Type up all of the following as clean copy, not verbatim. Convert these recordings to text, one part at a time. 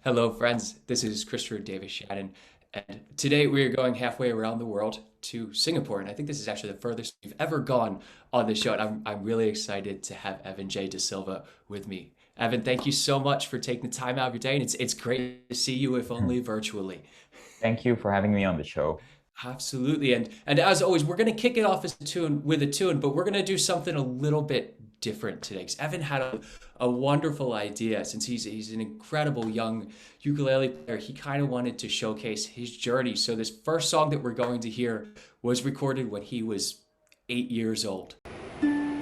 Hello, friends. This is Christopher davis-shannon, and today we are going halfway around the world to Singapore. And I think this is actually the furthest we've ever gone on this show. And I'm really excited to have Evan J de Silva with me. Evan, thank you so much for taking the time out of your day, and it's great to see you, if only virtually. Thank you for having me on the show. Absolutely. And as always, we're going to kick it off as a tune with a tune, but we're going to do something a little bit different today. 'Cause Evan had a wonderful idea since he's an incredible young ukulele player. He kind of wanted to showcase his journey. So this first song that we're going to hear was recorded when he was 8 years old. I'm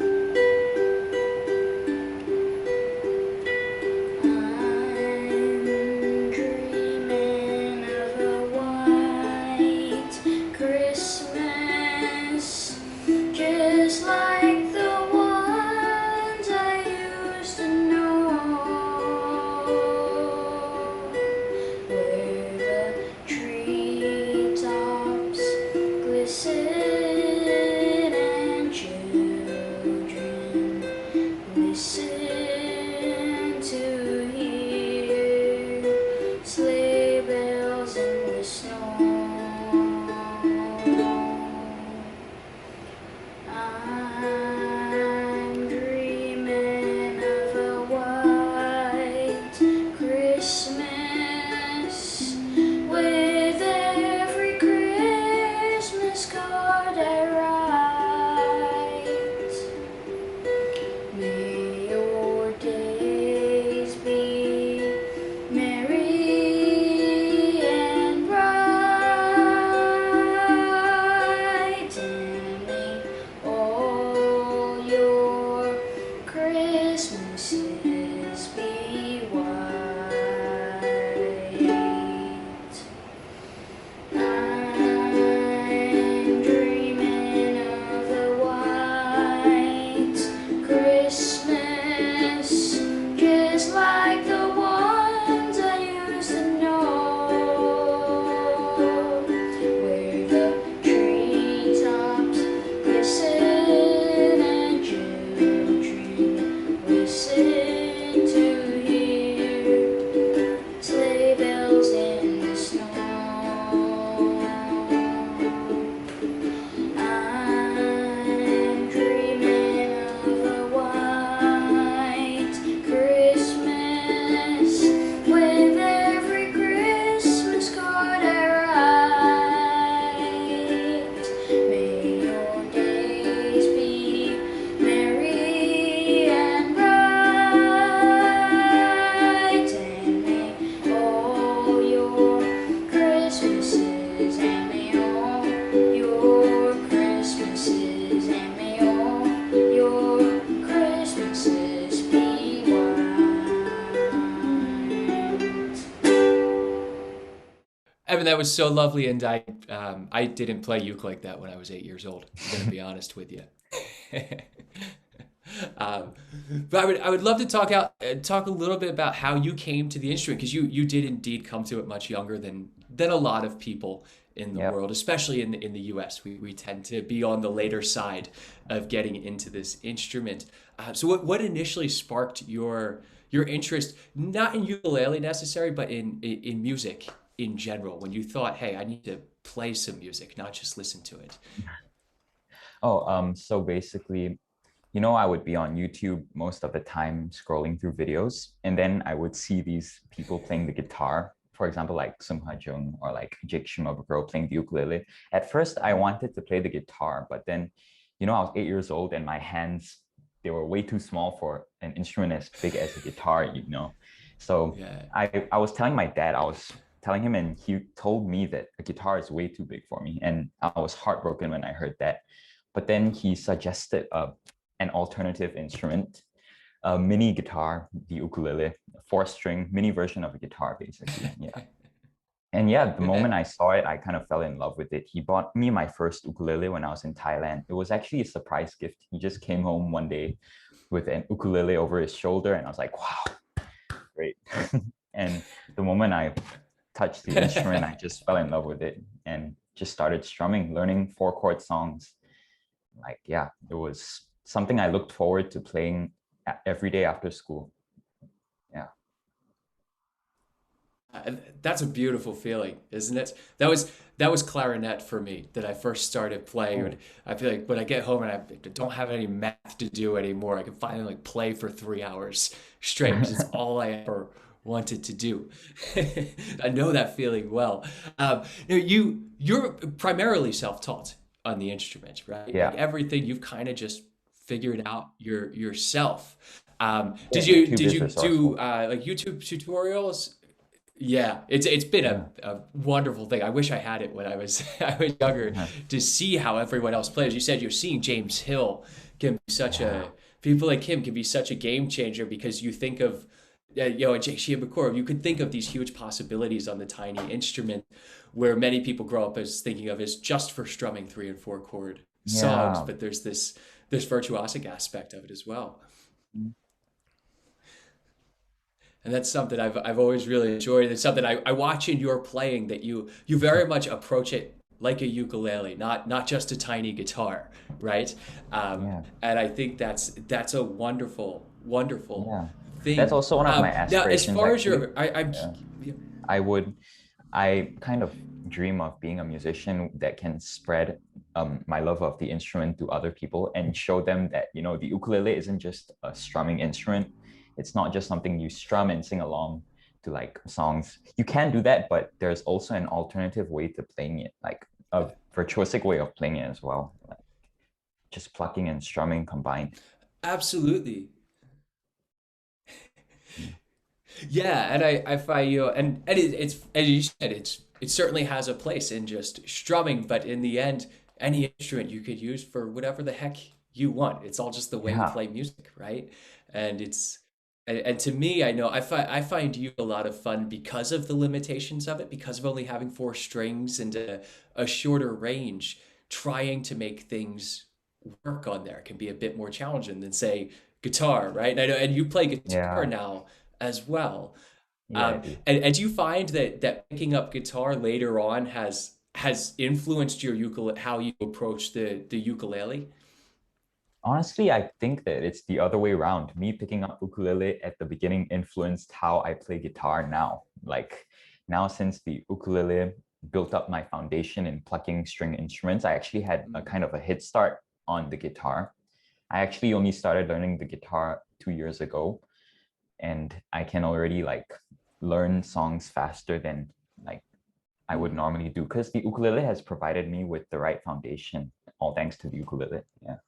dreaming of a white Christmas, just like the ones I used to know, where the treetops glisten and children listen to hear sleigh bells in the snow. I'm dreaming of a white Christmas, with every Christmas card I write. May your days be merry and bright, and may all your Christmases be white. I'm dreaming of a white Christmas, just like the ones I used to know, where the treetops glisten and children listen to hear sleigh bells in the snow. I'm dreaming of a white Christmas, with every Christmas card I write. May your days be merry and bright, and may all your Christmases, and may all your Christmases, and may all your Christmases be white. Evan, that was so lovely, and I didn't play uke like that when I was 8 years old. I'm going to be honest with you. Um, but I would love to talk a little bit about how you came to the instrument, because you did indeed come to it much younger than a lot of people in the Yep. world, especially in the US. We tend to be on the later side of getting into this instrument. So what initially sparked your interest, not in ukulele necessary, but in music in general, when you thought, hey, I need to play some music, not just listen to it? So basically, I would be on YouTube most of the time scrolling through videos, and then I would see these people playing the guitar, for example, like Sung Ha Jung or like Jake Shimabukuro playing the ukulele. At first, I wanted to play the guitar, but then, I was 8 years old and my hands, they were way too small for an instrument as big as a guitar. So Yeah. I was telling my dad, I was telling him, and he told me that a guitar is way too big for me. And I was heartbroken when I heard that. But then he suggested an alternative instrument, a mini guitar, the ukulele, a four-string mini version of a guitar, basically. Yeah. And yeah, the moment I saw it, I kind of fell in love with it. He bought me my first ukulele when I was in Thailand. It was actually a surprise gift. He just came home one day with an ukulele over his shoulder, and I was like, wow, great. And the moment I touched the instrument, I just fell in love with it and just started strumming, learning four chord songs. Like, yeah, it was something I looked forward to playing every day after school. Yeah. and that's a beautiful feeling, isn't it? That was clarinet for me that I first started playing. And Oh, I feel like when I get home and I don't have any math to do anymore, I can finally like play for 3 hours straight because it's all I ever wanted to do. I know that feeling well. You're primarily self-taught on the instrument, right? Like yeah. everything you've kind of just figured out yourself. Yeah, YouTube Did is you do resourceful. like YouTube tutorials? Yeah, it's been Yeah. a wonderful thing. I wish I had it when I was I was younger to see how everyone else plays. You said you're seeing James Hill can be such Yeah. a people like him can be such a game changer because you think of and Jake Shimabukuro, you could think of these huge possibilities on the tiny instrument where many people grow up as thinking of as just for strumming 3 and 4 chord songs, Yeah. but there's this virtuosic aspect of it as well. And that's something I've always really enjoyed. It's something I watch in your playing that you very much approach it like a ukulele, not just a tiny guitar, right? Yeah. And I think that's a wonderful Yeah. That's thing. also one of my Now, as aspirations, far as actually. your, I'm Yeah. I would, I kind of dream of being a musician that can spread my love of the instrument to other people and show them that, the ukulele isn't just a strumming instrument. It's not just something you strum and sing along to like songs. You can do that, but there's also an alternative way to playing it, like a virtuosic way of playing it as well, like just plucking and strumming combined. absolutely. Mm. Yeah, and I find it's as you said, it certainly has a place in just strumming, but in the end, any instrument you could use for whatever the heck you want. It's all just the way you Yeah. play music, right? And and to me, I know I find you a lot of fun because of the limitations of it, because of only having 4 strings and a shorter range. Trying to make things work on there can be a bit more challenging than say guitar, right? And I know, and you play guitar Yeah. now as well. Yeah, I do. And do you find that picking up guitar later on has influenced your ukulele, how you approach the ukulele? Honestly, I think that it's the other way around. Me picking up ukulele at the beginning influenced how I play guitar now. Like now, since the ukulele built up my foundation in plucking string instruments, I actually had a Mm. kind of a head start on the guitar. I actually only started learning the guitar 2 years ago, and I can already like learn songs faster than like I would Mm. normally do because the ukulele has provided me with the right foundation, all thanks to the ukulele. Yeah.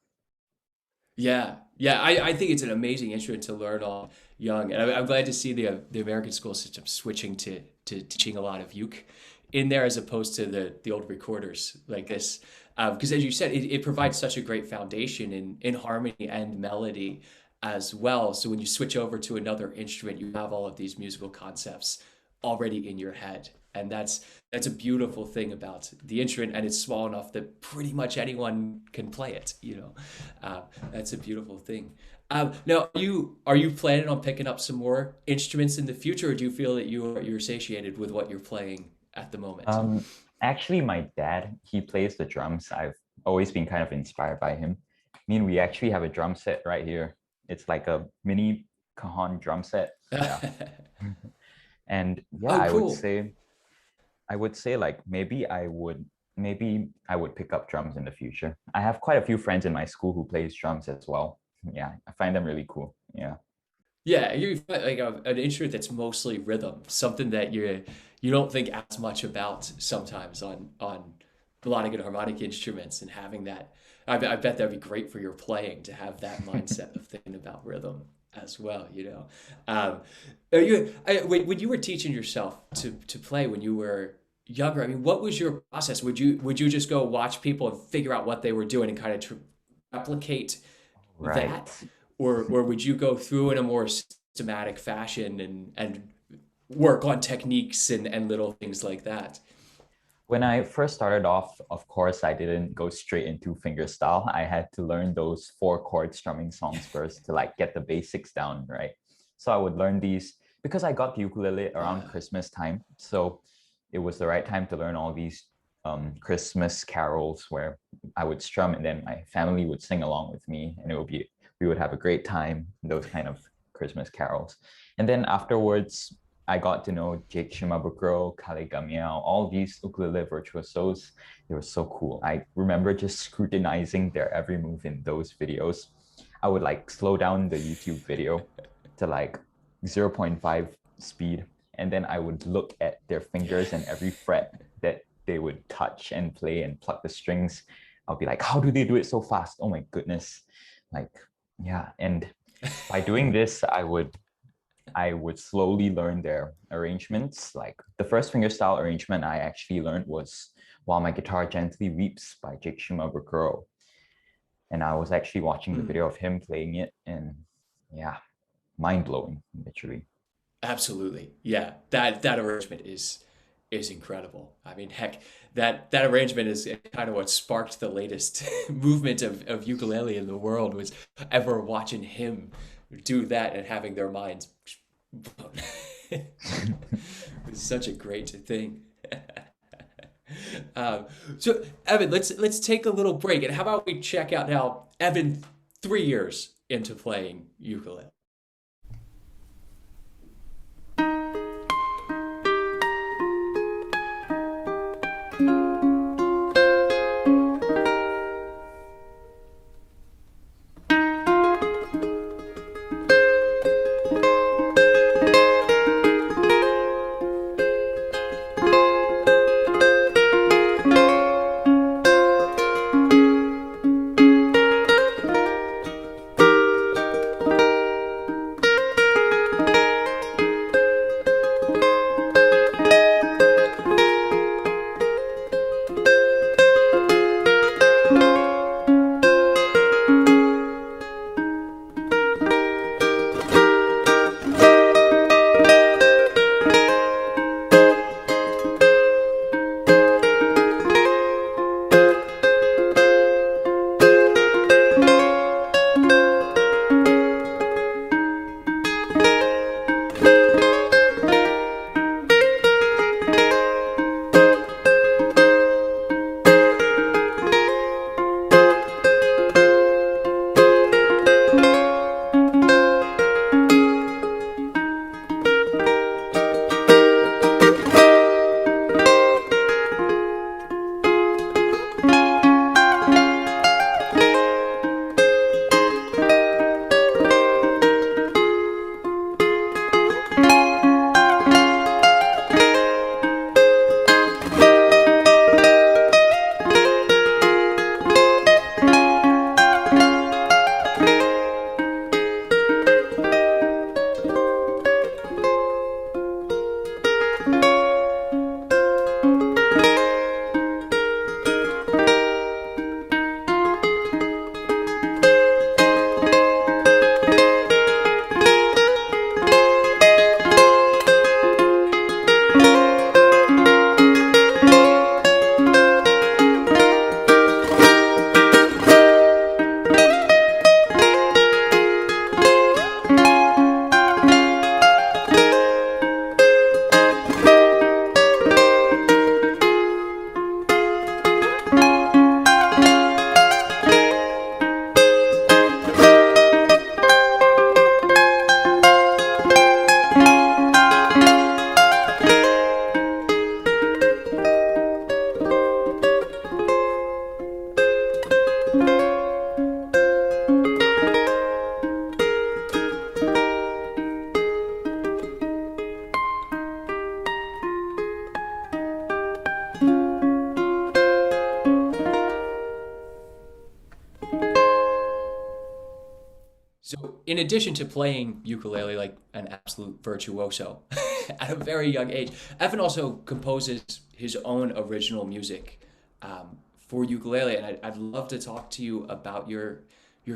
Yeah, yeah, I think it's an amazing instrument to learn on young, and I'm glad to see the American school system switching to teaching a lot of uke in there as opposed to the old recorders like this, because as you said, it provides such a great foundation in harmony and melody as well. So when you switch over to another instrument, you have all of these musical concepts already in your head, and that's a beautiful thing about the instrument, and it's small enough that pretty much anyone can play it. That's a beautiful thing. Now, are you planning on picking up some more instruments in the future, or do you feel that you're satiated with what you're playing at the moment? Um, Actually, my dad, he plays the drums. I've always been kind of inspired by him. I mean, we actually have a drum set right here. It's like a mini Cajon drum set. Yeah. And yeah, Oh, I would cool. say, like maybe I would pick up drums in the future. I have quite a few friends in my school who plays drums as well. Yeah, I find them really cool. Yeah. Yeah, you find like an instrument that's mostly rhythm, something that you don't think as much about sometimes on melodic and harmonic instruments, and having that, I bet that'd be great for your playing to have that mindset of thinking about rhythm as well. Um, when you were teaching yourself to play when you were younger, I mean, what was your process? Would you just go watch people and figure out what they were doing and kind of replicate Right. that, or would you go through in a more systematic fashion and work on techniques and little things like that? When I first started off, of course, I didn't go straight into fingerstyle. I had to learn those 4 chord strumming songs first to like get the basics down, right? So I would learn these because I got the ukulele around Yeah. Christmas time. So it was the right time to learn all these Christmas carols where I would strum and then my family would sing along with me, and we would have a great time, those kind of Christmas carols. And then afterwards, I got to know Jake Shimabukuro, Kale Gamiao, all these ukulele virtuosos. They were so cool. I remember just scrutinizing their every move in those videos. I would like slow down the YouTube video to like 0.5 speed, and then I would look at their fingers and every fret that they would touch and play and pluck the strings. I'll be like, how do they do it so fast? Oh my goodness. Like, yeah. And by doing this, I would slowly learn their arrangements. Like the first fingerstyle arrangement I actually learned was While My Guitar Gently Weeps by Jake Shimabukuro. And I was actually watching the video of him playing it, and yeah, mind-blowing, literally. Absolutely. Yeah. That arrangement is incredible. I mean, heck, that arrangement is kind of what sparked the latest movement of ukulele in the world, was ever watching him do that and having their minds blown. It's such a great thing. So Evan, let's take a little break, and how about we check out now Evan 3 years into playing ukulele. So, in addition to playing ukulele like an absolute virtuoso at a very young age, Evan also composes his own original music for ukulele, and I'd love to talk to you about your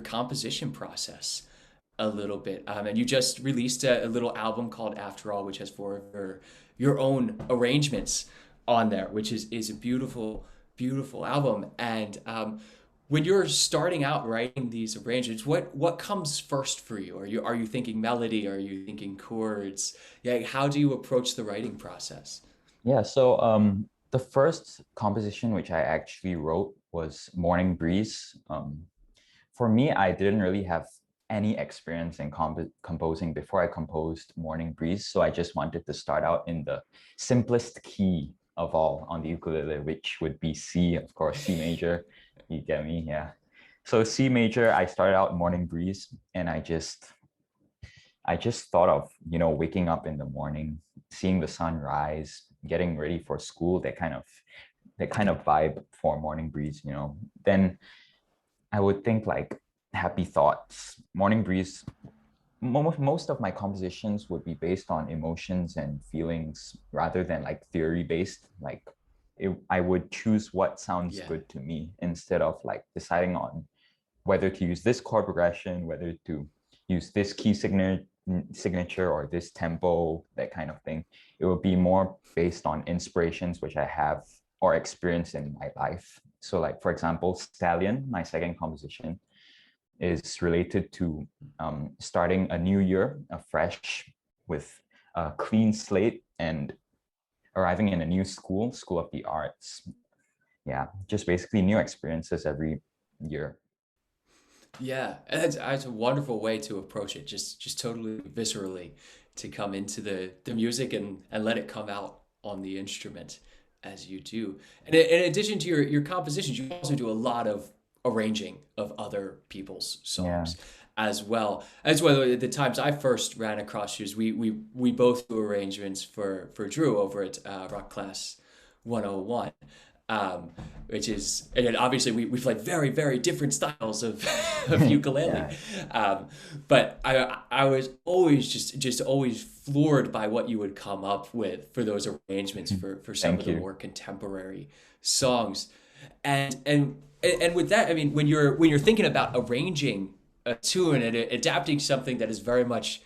composition process a little bit. And you just released a little album called After All, which has four of your own arrangements on there, which is a beautiful, beautiful album. And when you're starting out writing these arrangements, what comes first for you? Are you thinking melody? Are you thinking chords? Yeah, how do you approach the writing process? Yeah, so the first composition which I actually wrote was Morning Breeze. For me, I didn't really have any experience in composing before I composed Morning Breeze. So I just wanted to start out in the simplest key of all on the ukulele, which would be C, of course, C major. You get me? Yeah. So C major, I started out Morning Breeze, and I just thought of, waking up in the morning, seeing the sun rise, getting ready for school, that kind of vibe for Morning Breeze. Then I would think like happy thoughts. Morning Breeze, most of my compositions would be based on emotions and feelings rather than like theory based. Like I would choose what sounds Yeah. good to me instead of like deciding on whether to use this chord progression, whether to use this key signature or this tempo, that kind of thing. It would be more based on inspirations which I have or experience in my life. So like, for example, Stallion, my second composition, is related to starting a new year afresh with a clean slate and arriving in a new school of the arts. Yeah, just basically new experiences every year. Yeah, and that's a wonderful way to approach it. Just totally viscerally to come into the music and let it come out on the instrument as you do. And in addition to your compositions, you also do a lot of arranging of other people's Yeah. songs as well. That's why the times I first ran across you is we both do arrangements for Drew over at Rock Class 101, um, which is, and then obviously we play very, very different styles of, of ukulele. Yeah. But I was always just always floored by what you would come up with for those arrangements for some of Thank the you. more contemporary songs. And with that, I mean, when you're thinking about arranging a tune and adapting something that is very much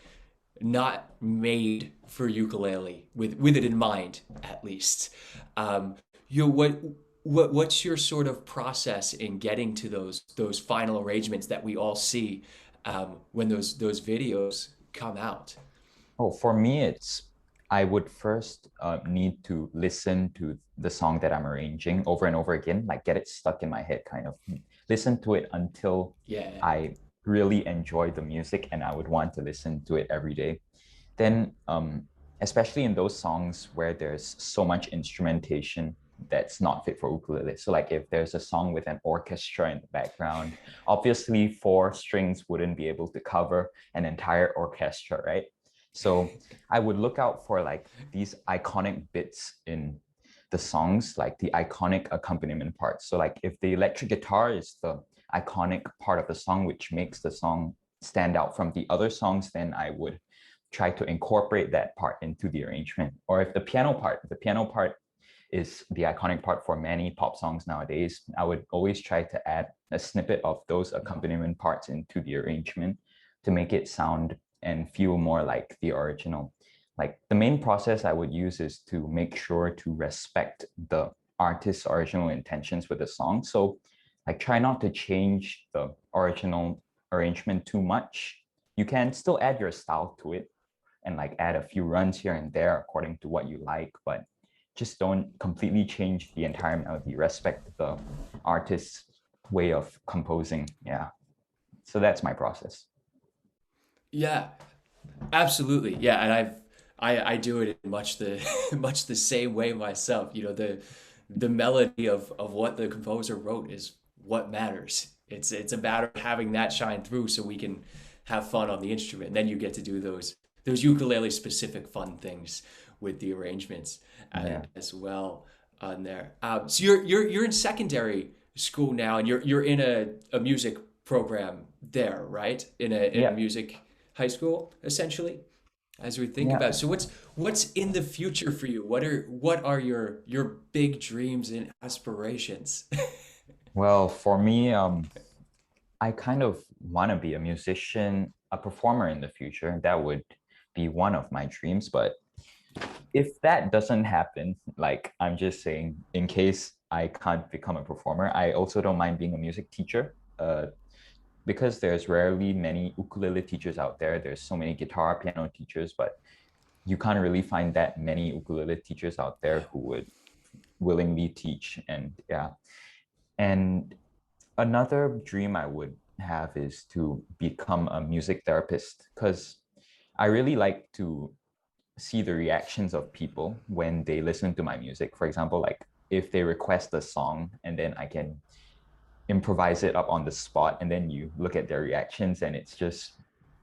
not made for ukulele with it in mind, at least. What's your sort of process in getting to those final arrangements that we all see when those videos come out? Oh, for me, I would first need to listen to the song that I'm arranging over and over again, like get it stuck in my head, kind of listen to it until Yeah, I really enjoy the music and I would want to listen to it every day. Then, especially in those songs where there's so much instrumentation that's not fit for ukulele. So, like if there's a song with an orchestra in the background, obviously four strings wouldn't be able to cover an entire orchestra, right? So I would look out for like these iconic bits in the songs, like the iconic accompaniment parts. So like if the electric guitar is the iconic part of the song, which makes the song stand out from the other songs, then I would try to incorporate that part into the arrangement. Or if the piano part is the iconic part for many pop songs nowadays, I would always try to add a snippet of those accompaniment parts into the arrangement to make it sound and feel more like the original. Like the main process I would use is to make sure to respect the artist's original intentions with the song. So like try not to change the original arrangement too much. You can still add your style to it and like add a few runs here and there according to what you like, but just don't completely change the entire melody. Respect the artist's way of composing. Yeah. So that's my process. yeah, absolutely. Yeah, and I do it in much the much the same way myself. You know, the melody of what the composer wrote is what matters. It's a matter of having that shine through so we can have fun on the instrument. And then you get to do those ukulele specific fun things with the arrangements Yeah. as well on there. So you're in secondary school now, and you're in a music program there, right? In a Yeah. music high school, essentially, as we think Yeah. about it. So what's in the future for you? What are your big dreams and aspirations? Well, for me, I kind of want to be a musician, a performer in the future. That would be one of my dreams. But if that doesn't happen, like I'm just saying, in case I can't become a performer, I also don't mind being a music teacher. Because there's rarely many ukulele teachers out there. There's so many guitar, piano teachers, but you can't really find that many ukulele teachers out there Yeah. who would willingly teach. And yeah. And another dream I would have is to become a music therapist, because I really like to see the reactions of people when they listen to my music. For example, like if they request a song and then I can improvise it up on the spot, and then you look at their reactions, and it's just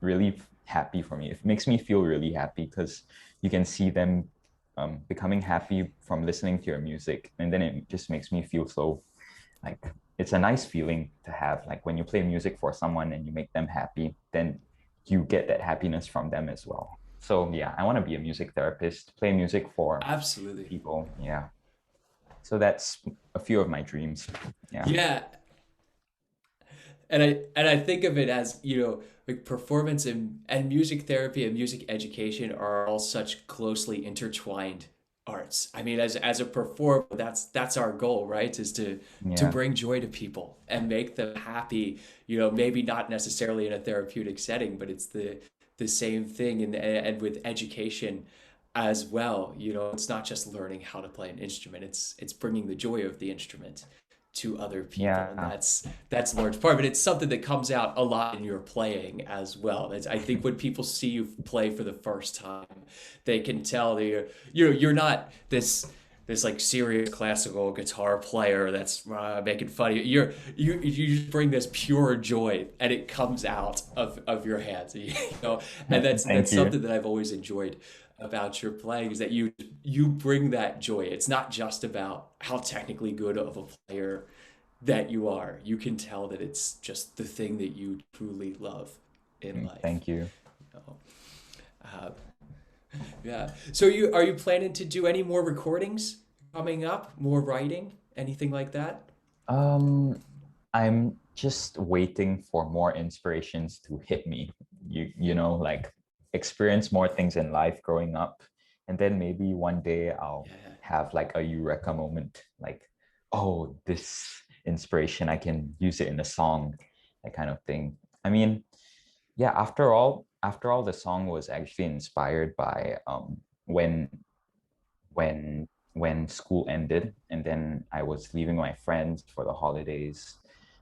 really happy for me. It makes me feel really happy because you can see them becoming happy from listening to your music, and then it just makes me feel so like it's a nice feeling to have. Like when you play music for someone and you make them happy, then you get that happiness from them as well. So yeah, I want to be a music therapist, play music for Absolutely. people. Yeah. So that's a few of my dreams. Yeah. Yeah. And I think of it as, like performance and music therapy and music education are all such closely intertwined arts. I mean, as a performer, that's our goal, right? Is to Yeah. bring joy to people and make them happy, maybe not necessarily in a therapeutic setting, but it's the same thing and with education as well. It's not just learning how to play an instrument, it's bringing the joy of the instrument to other people, and Yeah. that's a large part, but it's something that comes out a lot in your playing as well. I think when people see you play for the first time, they can tell that you're not this like serious classical guitar player that's making fun of you. You just bring this pure joy, and it comes out of your hands. And that's Thank you. something that I've always enjoyed about your playing, is that you bring that joy. It's not just about how technically good of a player that you are. You can tell that it's just the thing that you truly love in life. Thank you. Uh, yeah. So are you planning to do any more recordings coming up? More writing? Anything like that? I'm just waiting for more inspirations to hit me. Like experience more things in life growing up, and then maybe one day I'll Yeah. have like a eureka moment, like, oh, this inspiration, I can use it in a song, that kind of thing. I mean, yeah, after all, the song was actually inspired by when when school ended, and then I was leaving my friends for the holidays,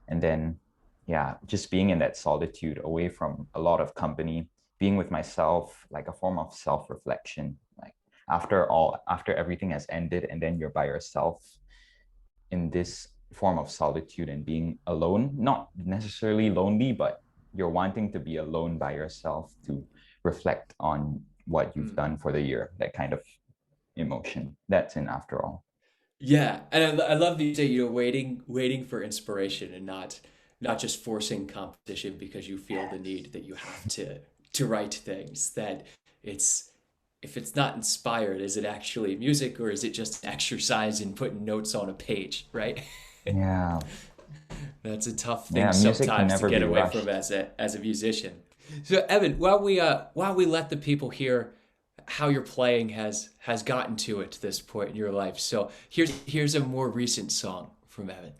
and then yeah, just being in that solitude away from a lot of company, being with myself, like a form of self-reflection. Like after everything has ended, and then you're by yourself in this form of solitude and being alone, not necessarily lonely, but you're wanting to be alone by yourself to reflect on what you've done for the year, that kind of emotion. That's in After All. Yeah, and I love that you say, waiting for inspiration, and not just forcing competition because you feel the need that you have to write things. That it's if it's not inspired, is it actually music, or is it just an exercise in putting notes on a page, right? Yeah. That's a tough thing Yeah, music can sometimes to never get be away rushed. from as a musician. So Evan, while we let the people hear how your playing has gotten to it to this point in your life, so here's a more recent song from Evan.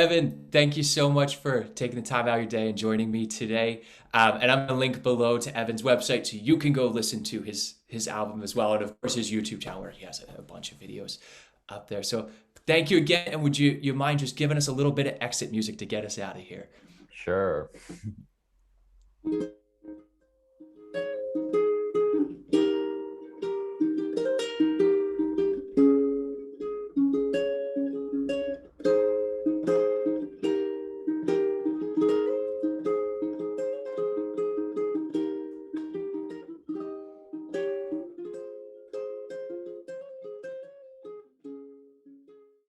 Evan, thank you so much for taking the time out of your day and joining me today. And I'm gonna link below to Evan's website so you can go listen to his album as well, and of course his YouTube channel where he has a bunch of videos up there. So thank you again, and would you mind just giving us a little bit of exit music to get us out of here? Sure.